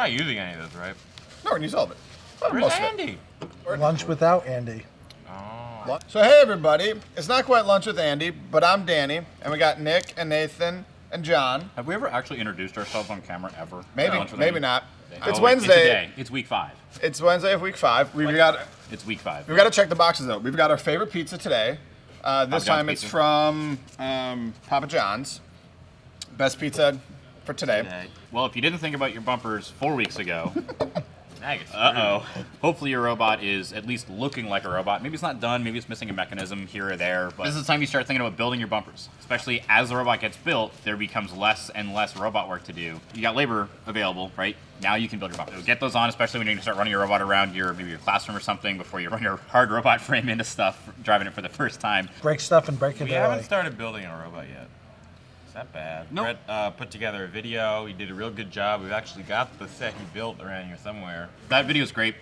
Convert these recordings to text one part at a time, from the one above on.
not using any of those, right? No, we're gonna use all of it. Well, Where's most of it. Andy? Lunch without Andy. Oh. So hey everybody, it's not quite lunch with Andy, but I'm Danny, and we got Nick and Nathan and John. Have we ever actually introduced ourselves on camera ever? Maybe, Lunch with maybe Andy? not. Oh, It's wait, Wednesday. It's today. It's week 5. It's Wednesday of week 5. We've got It's week 5. to check the boxes though. We've got our favorite pizza today. This John's time it's pizza. from Papa John's. Best pizza for today. Well, if you didn't think about your bumpers 4 weeks ago, Now you're screwed. hopefully your robot is at least looking like a robot. Maybe it's not done, maybe it's missing a mechanism here or there, but this is the time you start thinking about building your bumpers. Especially as the robot gets built, there becomes less and less robot work to do. You got labor available, right? Now you can build your bumpers. So get those on, especially when you're gonna start running your robot around maybe your classroom or something before you run your hard robot frame into stuff, driving it for the first time. Break stuff and break it We haven't early. started building a robot yet. Is that bad? Nope. Brett put together a video. He did a real good job. We've actually got the set he built around here somewhere. That video is great.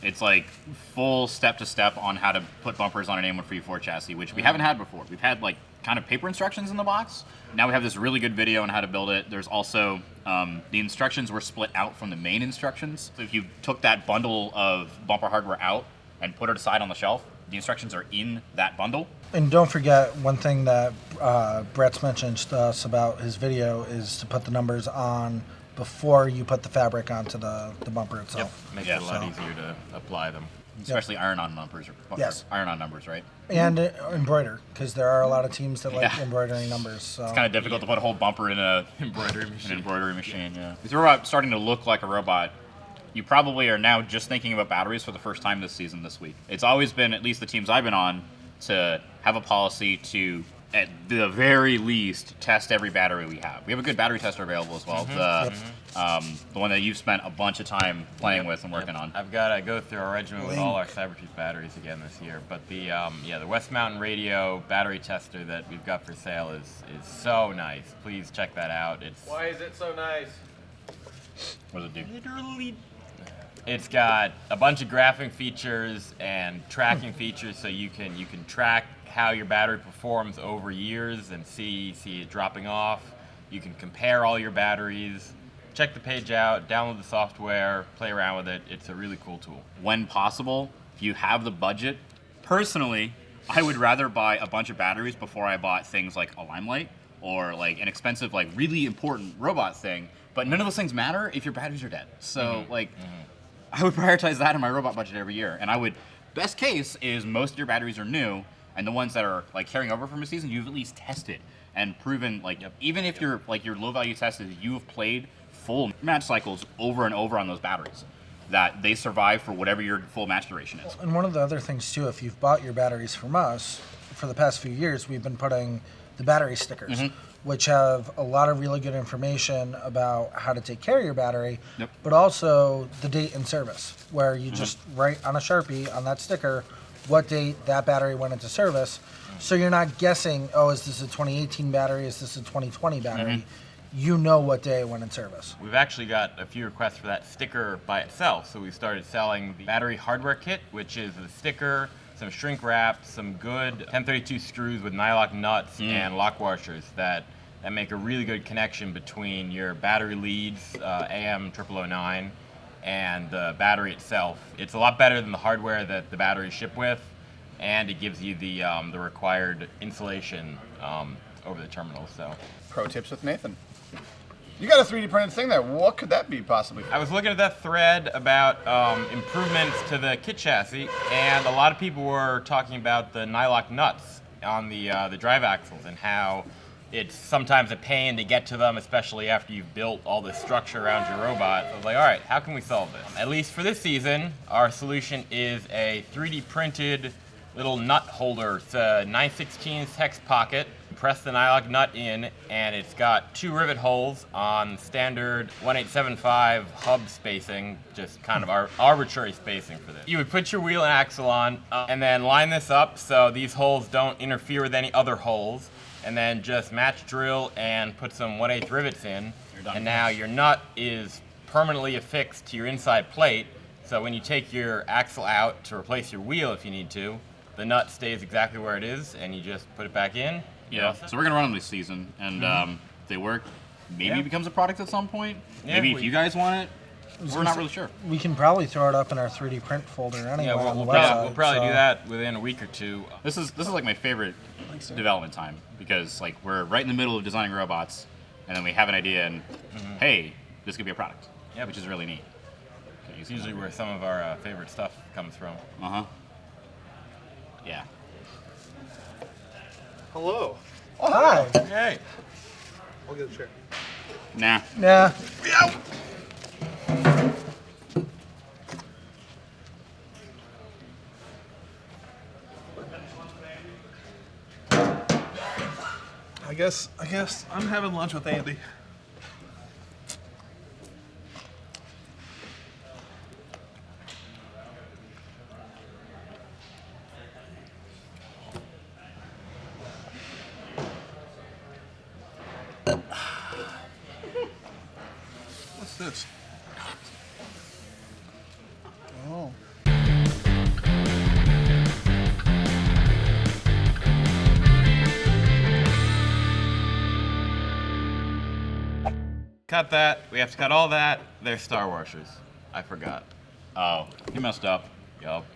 It's like full step-to-step on how to put bumpers on an A134 chassis, which we haven't had before. We've had like kind of paper instructions in the box. Now we have this really good video on how to build it. There's also, the instructions were split out from the main instructions. So if you took that bundle of bumper hardware out and put it aside on the shelf, the instructions are in that bundle. And don't forget, one thing that Brett's mentioned to us about his video is to put the numbers on before you put the fabric onto the bumper itself. Makes Yeah, it a lot so- easier to apply them. Especially iron-on bumpers. Yes. Iron-on numbers, right? And embroider, because there are a lot of teams that like Yeah. embroidering numbers. So. It's kind of difficult to put a whole bumper in an embroidery machine, yeah. With your robot starting to look like a robot, you probably are now just thinking about batteries for the first time this season, this week. It's always been, at least the teams I've been on, to have a policy to, at the very least, test every battery we have. We have a good battery tester available as well. The one that you've spent a bunch of time playing with and working on. I've got to go through our regimen with all our Cybertruth batteries again this year. But the West Mountain Radio battery tester that we've got for sale is so nice. Please check that out. Why is it so nice? What does it do? It's got a bunch of graphing features and tracking features, so you can track how your battery performs over years and see it dropping off. You can compare all your batteries. Check the page out, download the software, play around with it. It's a really cool tool. When possible, if you have the budget. Personally, I would rather buy a bunch of batteries before I bought things like a Limelight or like an expensive, like really important robot thing. But none of those things matter if your batteries are dead. So I would prioritize that in my robot budget every year. And I would, best case is most of your batteries are new, and the ones that are like carrying over from a season, you've at least tested and proven, like, even if your low value test is you've played full match cycles over and over on those batteries, that they survive for whatever your full match duration is. And one of the other things too, if you've bought your batteries from us, for the past few years, we've been putting the battery stickers, which have a lot of really good information about how to take care of your battery, but also the date in service, where you just write on a Sharpie on that sticker what date that battery went into service. So you're not guessing, oh, is this a 2018 battery? Is this a 2020 battery? You know what day it went in service. We've actually got a few requests for that sticker by itself, so we started selling the battery hardware kit, which is the sticker, some shrink wrap, some good 1032 screws with nylock nuts and lock washers that make a really good connection between your battery leads, AM0009, and the battery itself. It's a lot better than the hardware that the batteries ship with, and it gives you the required insulation over the terminal. So, Pro tips with Nathan. You got a 3D printed thing there. What could that be possibly? I was looking at that thread about improvements to the kit chassis, and a lot of people were talking about the nylock nuts on the drive axles and how it's sometimes a pain to get to them, especially after you've built all this structure around your robot. I was like, all right, how can we solve this? At least for this season, our solution is a 3D printed little nut holder. It's a 9/16 hex pocket. Press the nylock nut in, and it's got 2 rivet holes on standard 1875 hub spacing, just kind of our arbitrary spacing for this. You would put your wheel and axle on, and then line this up so these holes don't interfere with any other holes, and then just match drill and put some 1/8 rivets in, and now your nut is permanently affixed to your inside plate, so when you take your axle out to replace your wheel if you need to, the nut stays exactly where it is, and you just put it back in. Yeah, so we're gonna run them this season, and if they work, maybe it becomes a product at some point. Yeah, Maybe if you guys want it, we're not really sure. We can probably throw it up in our 3D print folder anyway. Yeah, on we'll the probably, website, we'll probably so- do that within a week or two. This is like my favorite development time because like we're right in the middle of designing robots, and then we have an idea, and hey, this could be a product. Yeah. Which is really neat. Okay, It's usually where some of our favorite stuff comes from. Yeah. Hello. Hi. Hey. I'll get a chair. Nah. Yeah. I guess I'm having lunch with Andy. What's this? Oh. Cut that. We have to cut all that. They're Star Warsers. I forgot. Oh, you messed up. Yup.